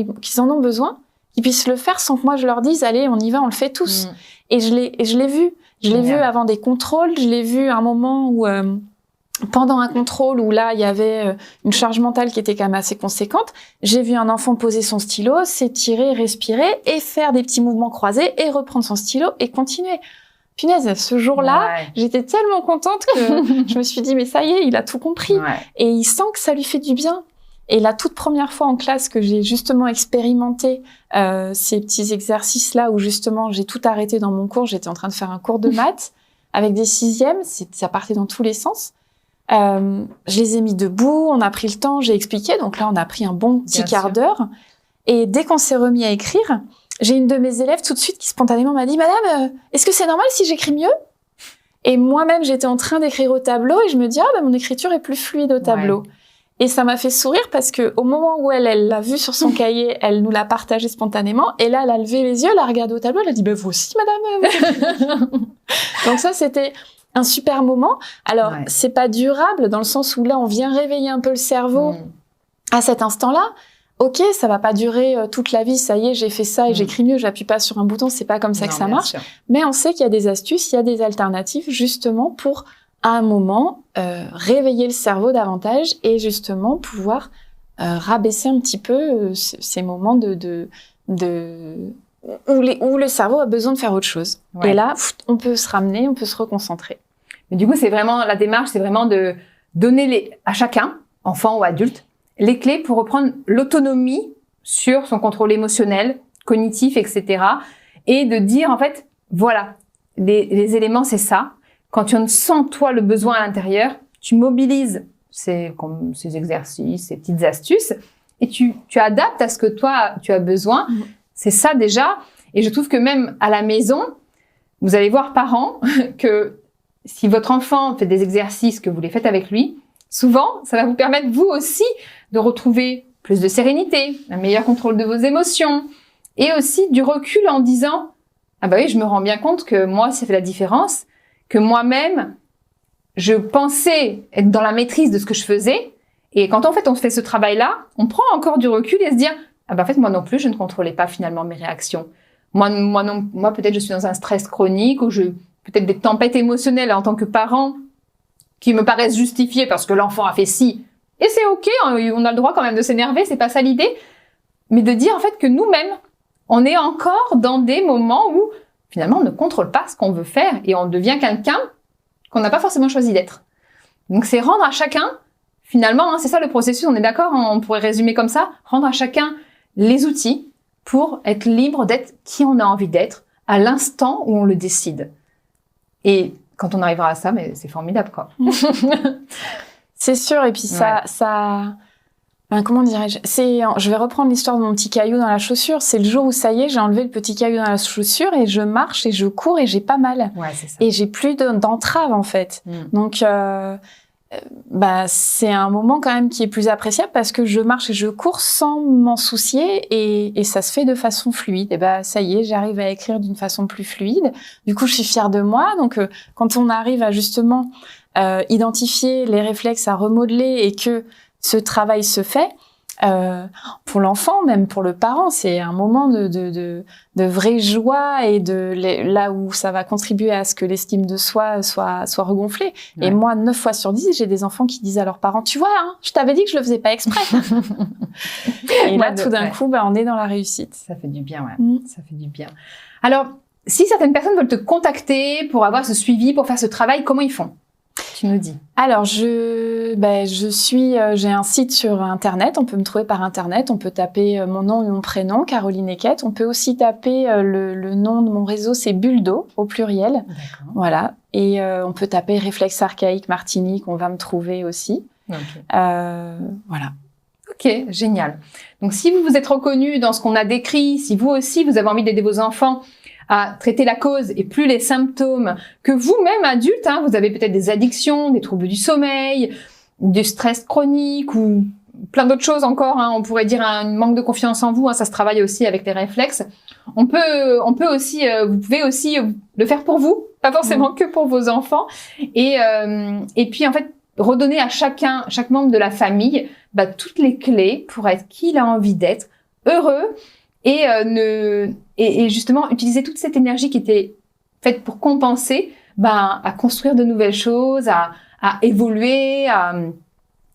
ont besoin, ils puissent le faire sans que moi je leur dise, allez, on y va, on le fait tous. Et je l'ai vu. Je l'ai vu avant des contrôles. Je l'ai vu à un moment où, pendant un contrôle où là, il y avait une charge mentale qui était quand même assez conséquente. J'ai vu un enfant poser son stylo, s'étirer, respirer et faire des petits mouvements croisés et reprendre son stylo et continuer. Punaise, ce jour-là, j'étais tellement contente que je me suis dit, mais ça y est, il a tout compris. Et il sent que ça lui fait du bien. Et la toute première fois en classe que j'ai justement expérimenté ces petits exercices-là où justement j'ai tout arrêté dans mon cours, j'étais en train de faire un cours de maths avec des 6e, ça partait dans tous les sens. Je les ai mis debout, on a pris le temps, j'ai expliqué. Donc là, on a pris un bon petit quart d'heure. Et dès qu'on s'est remis à écrire, j'ai une de mes élèves tout de suite qui spontanément m'a dit « Madame, est-ce que c'est normal si j'écris mieux ?» Et moi-même, j'étais en train d'écrire au tableau et je me dis « Ah, mon écriture est plus fluide au tableau. » Et ça m'a fait sourire parce que au moment où elle l'a vu sur son cahier, elle nous l'a partagé spontanément. Et là, elle a levé les yeux, elle a regardé au tableau, elle a dit « Vous aussi, madame ?» Donc ça, c'était un super moment. Alors, c'est pas durable dans le sens où là, on vient réveiller un peu le cerveau à cet instant-là. Ok, ça va pas durer toute la vie, ça y est, j'ai fait ça et j'écris mieux, j'appuie pas sur un bouton, c'est pas comme ça que ça marche. Mais on sait qu'il y a des astuces, il y a des alternatives justement pour, à un moment, réveiller le cerveau davantage et justement pouvoir rabaisser un petit peu ces moments où le cerveau a besoin de faire autre chose. Et là, on peut se ramener, on peut se reconcentrer. Mais du coup, c'est vraiment, la démarche, c'est vraiment de donner à chacun, enfant ou adulte, les clés pour reprendre l'autonomie sur son contrôle émotionnel, cognitif, etc. Et de dire, en fait, voilà, les éléments, c'est ça. Quand tu en sens, toi, le besoin à l'intérieur, tu mobilises ces exercices, ces petites astuces, et tu adaptes à ce que toi, tu as besoin. C'est ça déjà. Et je trouve que même à la maison, vous allez voir, parents, que si votre enfant fait des exercices, que vous les faites avec lui, souvent, ça va vous permettre, vous aussi, de retrouver plus de sérénité, un meilleur contrôle de vos émotions et aussi du recul en disant « Ah bah oui, je me rends bien compte que moi, ça fait la différence, que moi-même, je pensais être dans la maîtrise de ce que je faisais et quand en fait, on fait ce travail-là, on prend encore du recul et se dire « Ah bah en fait, moi non plus, je ne contrôlais pas finalement mes réactions. Moi peut-être je suis dans un stress chronique ou peut-être des tempêtes émotionnelles en tant que parent qui me paraissent justifiées parce que l'enfant a fait ci. Et c'est ok, on a le droit quand même de s'énerver, c'est pas ça l'idée. Mais de dire en fait que nous-mêmes, on est encore dans des moments où finalement on ne contrôle pas ce qu'on veut faire et on devient quelqu'un qu'on n'a pas forcément choisi d'être. Donc c'est rendre à chacun, finalement, c'est ça le processus, on est d'accord, on pourrait résumer comme ça, rendre à chacun les outils pour être libre d'être qui on a envie d'être à l'instant où on le décide. Et quand on arrivera à ça, mais c'est formidable, quoi. C'est sûr, et puis comment dirais-je, je vais reprendre l'histoire de mon petit caillou dans la chaussure. C'est le jour où ça y est, j'ai enlevé le petit caillou dans la chaussure et je marche et je cours et j'ai pas mal. C'est ça. Et j'ai plus d'entrave, en fait. Donc, c'est un moment quand même qui est plus appréciable parce que je marche et je cours sans m'en soucier et ça se fait de façon fluide. Et ça y est, j'arrive à écrire d'une façon plus fluide. Du coup, je suis fière de moi. Donc, quand on arrive à justement identifier les réflexes à remodeler et que ce travail se fait, Pour l'enfant, même pour le parent, c'est un moment de vraie joie et là où ça va contribuer à ce que l'estime de soi soit regonflée. Ouais. Et moi, 9 fois sur 10, j'ai des enfants qui disent à leurs parents, tu vois, hein, je t'avais dit que je le faisais pas exprès. Et là, tout d'un coup, on est dans la réussite. Ça fait du bien, ouais. Ça fait du bien. Alors, si certaines personnes veulent te contacter pour avoir ce suivi, pour faire ce travail, comment ils font ? Tu nous dis. Alors, j'ai un site sur Internet. On peut me trouver par Internet. On peut taper mon nom et mon prénom, Caroline Eckert. On peut aussi taper le nom de mon réseau, c'est Buldo, au pluriel. D'accord. Voilà. Et on peut taper Réflexe archaïque Martinique. On va me trouver aussi. Okay. Voilà. Ok, génial. Donc, si vous vous êtes reconnu dans ce qu'on a décrit, si vous aussi, vous avez envie d'aider vos enfants à traiter la cause et plus les symptômes, que vous-même adulte, hein, vous avez peut-être des addictions, des troubles du sommeil, du stress chronique ou plein d'autres choses encore, hein, on pourrait dire un manque de confiance en vous, hein, ça se travaille aussi avec les réflexes. On peut aussi, vous pouvez aussi le faire pour vous, pas forcément que pour vos enfants, et puis en fait redonner à chaque membre de la famille toutes les clés pour être qui il a envie d'être, heureux. Et justement utiliser toute cette énergie qui était faite pour compenser, à construire de nouvelles choses, à évoluer, à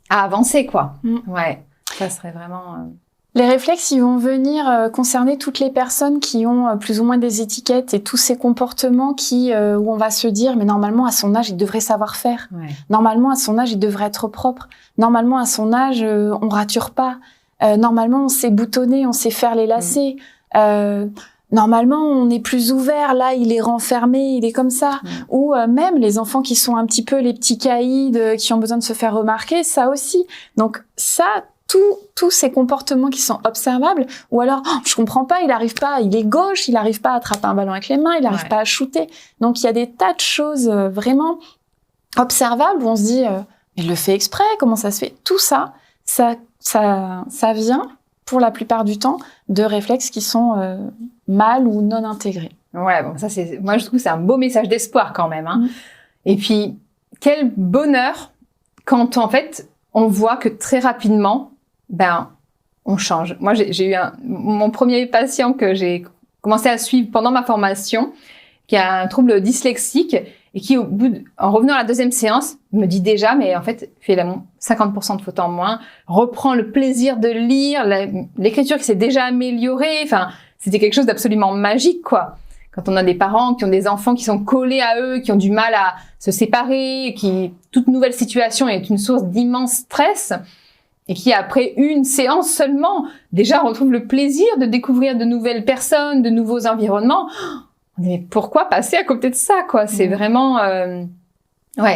avancer, quoi. Ouais, ça serait vraiment... Les réflexes, ils vont venir concerner toutes les personnes qui ont plus ou moins des étiquettes et tous ces comportements où on va se dire, mais normalement, à son âge, il devrait savoir faire. Ouais. Normalement, à son âge, il devrait être propre. Normalement, à son âge, on rature pas. Normalement, on sait boutonner, on sait faire les lacets. Normalement, on est plus ouvert. Là, il est renfermé, il est comme ça. Ou même les enfants qui sont un petit peu les petits caïds, qui ont besoin de se faire remarquer, ça aussi. Donc ça, tous ces comportements qui sont observables. Ou alors, je comprends pas, il est gauche, il arrive pas à attraper un ballon avec les mains, il arrive pas à shooter. Donc il y a des tas de choses vraiment observables où on se dit, il le fait exprès, comment ça se fait ? Tout ça vient, pour la plupart du temps, de réflexes qui sont mal ou non intégrés. Ouais, bon, moi je trouve que c'est un beau message d'espoir quand même, hein. Et puis, quel bonheur quand en fait, on voit que très rapidement, on change. Moi, j'ai eu mon premier patient que j'ai commencé à suivre pendant ma formation, qui a un trouble dyslexique, et qui, en revenant à la deuxième séance, me dit déjà, mais en fait, fait 50% de fautes en moins, reprend le plaisir de lire, l'écriture qui s'est déjà améliorée. Enfin, c'était quelque chose d'absolument magique, quoi. Quand on a des parents qui ont des enfants qui sont collés à eux, qui ont du mal à se séparer, toute nouvelle situation est une source d'immense stress, et qui, après une séance seulement, déjà retrouvent le plaisir de découvrir de nouvelles personnes, de nouveaux environnements. Mais pourquoi passer à côté de ça, quoi? C'est vraiment...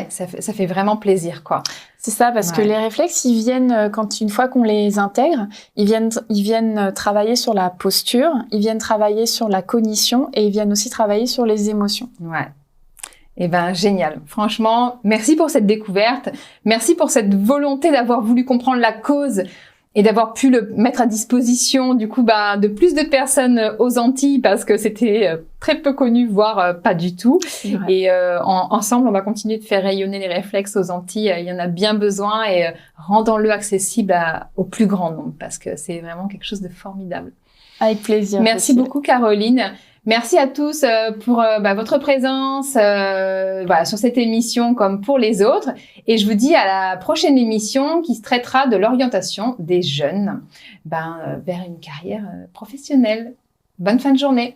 ça fait vraiment plaisir, quoi. C'est ça, parce que les réflexes, ils viennent, une fois qu'on les intègre, ils viennent travailler sur la posture, ils viennent travailler sur la cognition et ils viennent aussi travailler sur les émotions. Ouais. Eh génial. Franchement, merci pour cette découverte. Merci pour cette volonté d'avoir voulu comprendre la cause et d'avoir pu le mettre à disposition, du coup, de plus de personnes aux Antilles, parce que c'était très peu connu, voire pas du tout. Et ensemble, on va continuer de faire rayonner les réflexes aux Antilles. Il y en a bien besoin, et rendons-le accessible au plus grand nombre, parce que c'est vraiment quelque chose de formidable. Avec plaisir. Merci beaucoup, Caroline. Merci à tous pour votre présence sur cette émission comme pour les autres. Et je vous dis à la prochaine émission qui traitera de l'orientation des jeunes vers une carrière professionnelle. Bonne fin de journée.